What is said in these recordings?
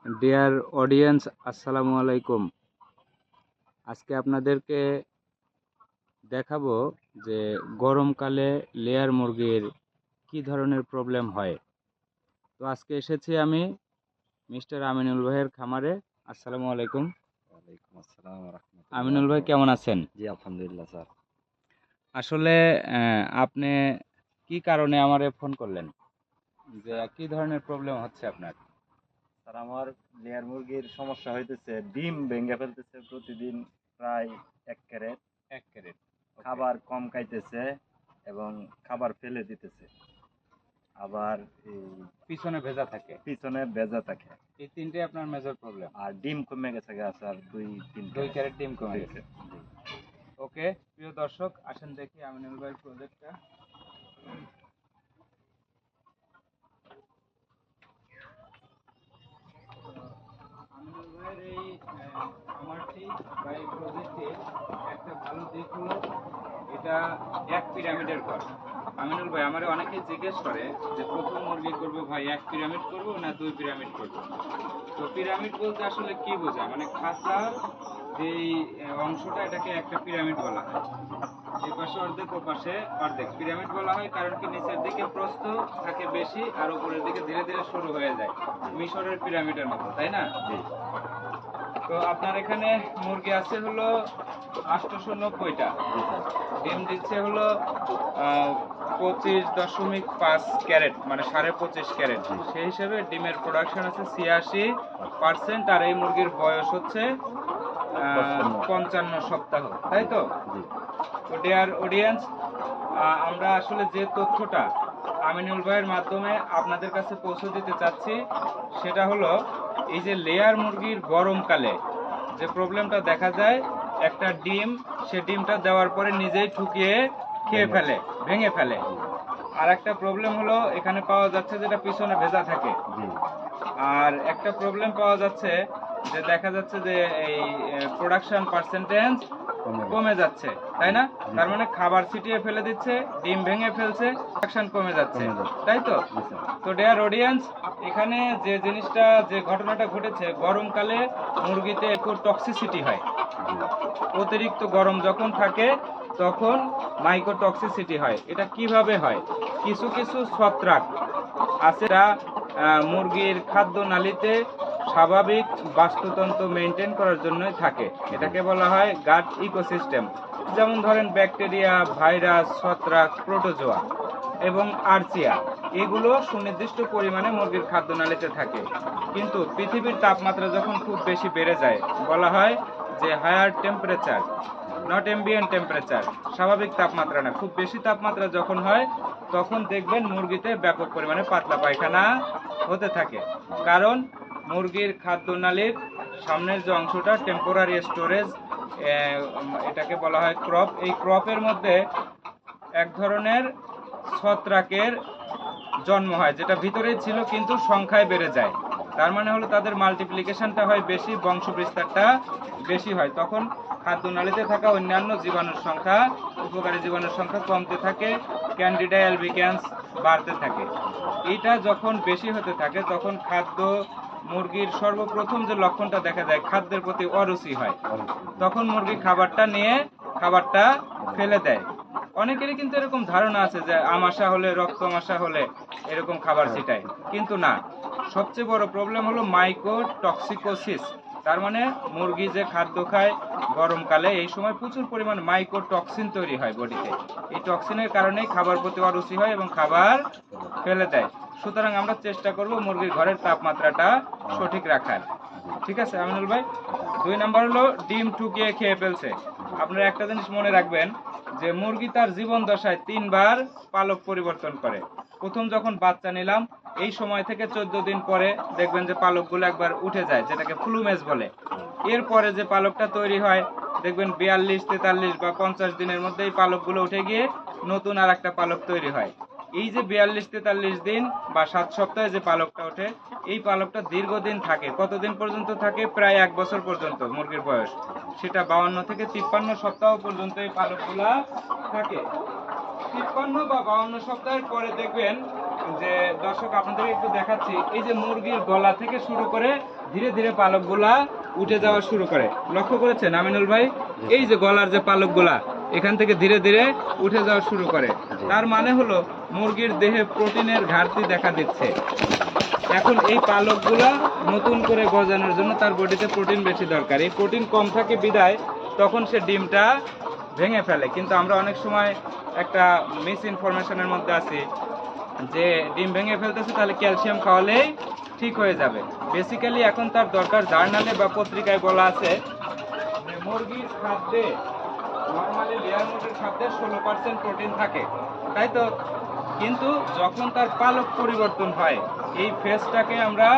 Dear audience, আসসালামু আলাইকুম। আজকে আপনাদেরকে দেখাবো যে গরমকালে লেয়ার মুরগির কি ধরনের প্রবলেম হয়। তো আজকে এসেছি আমি মিস্টার আমিনুল ভাইয়ের খামারে। আসসালামু আলাইকুম। ওয়ালাইকুম আসসালাম ওয়া রাহমাতুল্লাহ। আমিনুল ভাই কেমন আছেন? জি আলহামদুলিল্লাহ স্যার। আসলে আপনি কি কারণে আমারে ফোন করলেন, যে কি ধরনের প্রবলেম হচ্ছে আপনার? স্যার আমার লেয়ার মুরগির সমস্যা হইতেছে, ডিম ভেঙে ফেলতেছে প্রতিদিন প্রায় 1 ক্যারেট। 1 ক্যারেট। খাবার কম খাইতেছে এবং খাবার ফেলে দিতেছে। আবার এই পিছনে ভেজা থাকে। পিছনে ভেজা থাকে। এই তিনটে আপনার মেজর প্রবলেম। আর ডিম কমে গেছে গা স্যার, 2-3 2 ক্যারেট। ক্যারেট ডিম কমে 2 গেছে। ক্যারেট। জি। ওকে, প্রিয় দর্শক, আসেন দেখি আমিনুল ভাইয়ের প্রজেক্টটা। আমিনুল ভাইয়ের এই খামারটি বা এই প্রজেক্টের একটা ভালো দিক হলো এটা এক পিরামিডের ঘর। আমিনুল ভাই, আমার অনেকে জিজ্ঞেস করে যে প্রথম মুরগি করবো ভাই, 1 পিরামিড করবো না 2 পিরামিড করবো। তো পিরামিড বলতে আসলে কি বোঝায়, মানে খাঁচার যেই অংশটা, এটাকে একটা পিরামিড বলা হয়। এই পাশে অর্ধেক, ও পাশে অর্ধেক। পিরামিড বলা হয় কারণ কি নিচের দিকে প্রস্থ থাকে বেশি আর উপরের দিকে ধীরে ধীরে শুরু হয়ে যায়, মিশরের পিরামিডের মতো, তাই না? জি। তো আপনার এখানে মুরগি আছে হলো 890টা। জি স্যার। ডিম দিচ্ছে হলো 25.5 ক্যারেট, মানে 25.5 ক্যারেট। সেই হিসেবে ডিমের প্রোডাকশন আছে 86%। আর এই মুরগির বয়স হচ্ছে 55 সপ্তাহ, তাই তো? জি। তো ডিয়ার অডিয়েন্স, আমরা আসলে যে তথ্যটা আমিনুল ভাইয়ের মাধ্যমে আপনাদের কাছে পৌঁছে দিতে চাচ্ছি সেটা হলো এই যে লেয়ার মুরগির গরমকালে যে প্রবলেমটা দেখা যায়, একটা ডিম, সে ডিমটা দেওয়ার পরে নিজেই ঠুকিয়ে খেয়ে ফেলে, ভেঙে ফেলে। আর একটা প্রবলেম হলো এখানে পাওয়া যাচ্ছে যেটা পিছনে ভেজা থাকে। জি। আর একটা প্রবলেম পাওয়া যাচ্ছে যে দেখা যাচ্ছে যে এই প্রোডাকশন পার্সেন্টেজ কমে যাচ্ছে, তাই না? তার মানে খাবার ছিটিয়ে ফেলে দিচ্ছে, ডিম ভেঙে ফেলছে, প্রোডাকশন কমে যাচ্ছে, তাই তো? তো ডিয়ার অডিয়েন্স, এখানে যে জিনিসটা, যে ঘটনাটা ঘটেছে, গরমকালে মুরগিতে একটু টক্সিসিটি হয়। অতিরিক্ত গরম যখন থাকে তখন মাইকোটক্সিসিটি হয়। এটা কিভাবে হয়? কিছু কিছু ছত্রাক আছে যা মুরগির খাদ্য নালীতে স্বাভাবিক বাস্তুতন্ত্র মেনটেন করার জন্যই থাকে। এটাকে বলা হয় গাট ইকোসিস্টেম। যেমন ধরেন ব্যাকটেরিয়া, ভাইরাস, ছত্রাক, প্রোটোজোয়া এবং আর্চিয়া, এগুলো সুনির্দিষ্ট পরিমাণে মুরগির খাদ্যনালীতে থাকে। কিন্তু পৃথিবীর তাপমাত্রা যখন খুব বেশি বেড়ে যায়, বলা হয় যে higher temperature, not ambient temperature, স্বাভাবিক তাপমাত্রা না, খুব বেশি তাপমাত্রা যখন হয় তখন দেখবেন মুরগিতে ব্যাপক পরিমাণে পাতলা পায়খানা হতে থাকে। কারণ মুরগির খাদ্যনালীর সামনের যে অংশটা, টেম্পোরারি স্টোরেজ, এটাকে বলা হয় ক্রপ। এই ক্রপের মধ্যে এক ধরনের ছত্রাকের জন্ম হয়, যেটা ভিতরেই ছিল কিন্তু সংখ্যায় বেড়ে যায়। তার মানে হলো তাদের মাল্টিপ্লিকেশনটা হয় বেশি, বংশ বিস্তারটা বেশি হয়। তখন খাদ্যনালীতে থাকা অন্যান্য জীবাণুর সংখ্যা, উপকারী জীবাণুর সংখ্যা কমতে থাকে, ক্যান্ডিডা অ্যালবিক্যান্স বাড়তে থাকে। এইটা যখন বেশি হতে থাকে তখন খাদ্য, মুরগির সর্বপ্রথম যে লক্ষণটা দেখা যায়, খাদ্যের প্রতি অরুচি হয়। তখন মুরগি খাবারটা নিয়ে খাবারটা ফেলে দেয়। অনেকেরই কিন্তু এরকম ধারণা আছে যে আমাশা হলে, রক্ত আমাশা হলে এরকম খাবার ছিটায়, কিন্তু না। সবচেয়ে বড় প্রবলেম হলো মাইকোটক্সিকোসিস। তার মানে মুরগি যে খাদ্য খায় গরমকালে, এই সময় প্রচুর পরিমাণ মাইকোটক্সিন তৈরি হয় বডিতে। এই টক্সিনের কারণেই খাবার প্রতি অরুচি হয় এবং খাবার ফেলে দেয়। সুতরাং আমরা চেষ্টা করব মুরগির ঘরের তাপমাত্রাটা সঠিক রাখার। ঠিক আছে আমিনুল ভাই? 2 নাম্বার হলো ডিম ঠুকিয়ে খেয়ে ফেলছে। আপনারা একটা জিনিস মনে রাখবেন যে মুরগি তার জীবন দশায় 3 বার পালক পরিবর্তন করে। প্রথম যখন বাচ্চা নিলাম, এই সময় থেকে 14 দিন পরে দেখবেন যে পালকগুলো একবার উঠে যায়, যেটাকে প্লুমেজ বলে। এরপরে যে পালকটা তৈরি হয় দেখবেন 42, 43 বা 50 দিনের মধ্যে এই পালকগুলো উঠে গিয়ে নতুন আর একটা পালক তৈরি হয়। এই যে 42-43 দিন বা 7 সপ্তাহে যে পালকটা ওঠে, এই পালকটা দীর্ঘদিন থাকে। কতদিন পর্যন্ত থাকে? প্রায় 1 বছর পর্যন্ত মুরগির বয়স। সেটা 52 থেকে 53 সপ্তাহ পর্যন্ত এই পালকগুলা থাকে। 53 বা 52 সপ্তাহের পরে দেখবেন যে দর্শক আপনাদের একটু দেখাচ্ছি, এই যে মুরগির গলা থেকে শুরু করে ধীরে ধীরে পালকগুলা উঠে যাওয়া শুরু করে, লক্ষ্য করেছেন আমিনুল ভাই? এই যে গলার যে পালকগুলা এখান থেকে ধীরে ধীরে উঠে যাওয়া শুরু করে, তার মানে হলো মুরগির দেহে প্রোটিনের ঘাটতি দেখা দিচ্ছে। এখন এই পালকগুলা নতুন করে গজানোর জন্য তার বডিতে প্রোটিন বেশি দরকার, এই প্রোটিন কম থাকে বিদায় তখন সে ডিমটা ভেঙে ফেলে। কিন্তু আমরা অনেক সময় একটা মিস ইনফরমেশনের মধ্যে আছি যে ডিম ভেঙে ফেলতেছে তাহলে ক্যালসিয়াম খাওয়ালেই ঠিক হয়ে যাবে। বেসিক্যালি এখন তার দরকার, জার্নালে বা পত্রিকায় বলা আছে যে মুরগির খাদ্যে, নর্মালি লেয়ার মুরগির খাদ্যে 16% প্রোটিন থাকে, তাই তো? কিন্তু যখন তার পালক পরিবর্তন হয়, এই ফেজটাকে আমরা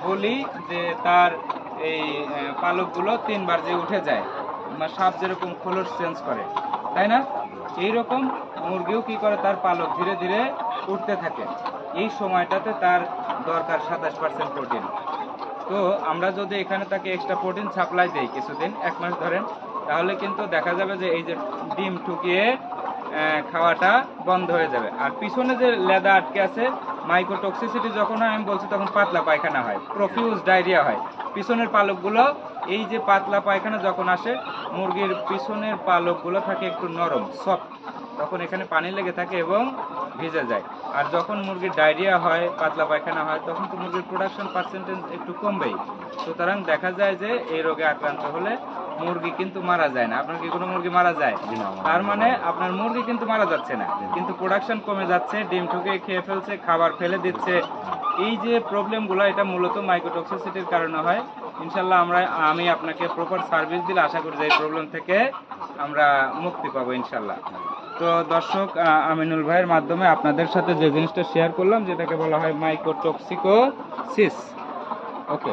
বলি যে তার এই পালকগুলো 3 বার যে উঠে যায়, সাপ যেরকম খোলস চেঞ্জ করে, তাই না? এইরকম মুরগিও কি করে, তার পালক ধীরে ধীরে উঠতে থাকে। এই সময়টাতে তার দরকার 27% প্রোটিন। তো আমরা যদি এখানে তাকে এক্সট্রা প্রোটিন সাপ্লাই দেই কিছুদিন, 1 মাস ধরেন, তাহলে কিন্তু দেখা যাবে যে এই যে ডিম ঠুকিয়ে খাওয়াটা বন্ধ হয়ে যাবে। আর পিছনে যে লেদা আটকে আছে, মাইক্রোটক্সিসিটি যখন হয়, আমি বলছি তখন পাতলা পায়খানা হয়, প্রফিউজ ডায়রিয়া হয়। পিছনের পালকগুলো, এই যে পাতলা পায়খানা যখন আসে, মুরগির পিছনের পালকগুলো থাকে একটু নরম, সফট, তখন এখানে পানি লেগে থাকে এবং ভিজে যায়। আর যখন মুরগির ডায়রিয়া হয়, পাতলা পায়খানা হয়, তখন তো মুরগির প্রোডাকশন পার্সেন্টেজ একটু কমবেই। সুতরাং দেখা যায় যে এই রোগে আক্রান্ত হলে মুরগি কিন্তু মারা যায় না। আপনার কি কোনো মুরগি মারা যায়? তার মানে আপনার মুরগি কিন্তু মারা যাচ্ছে না, কিন্তু প্রোডাকশন কমে যাচ্ছে, ডিম ঠুকে খেয়ে ফেলছে, খাবার ফেলে দিচ্ছে। এই যে প্রবলেমগুলো, এটা মূলত মাইক্রোটক্সিসিটির কারণে হয়। ইনশাল্লাহ আমি আপনাকে প্রপার সার্ভিস দিলে আশা করি যে এই প্রবলেম থেকে আমরা মুক্তি পাবো ইনশাল্লাহ। তো দর্শক, আমিনুল ভাইয়ের মাধ্যমে আপনাদের সাথে যে জিনিসটা শেয়ার করলাম, যেটাকে বলা হয় মাইক্রোটক্সিকোসিস। ওকে।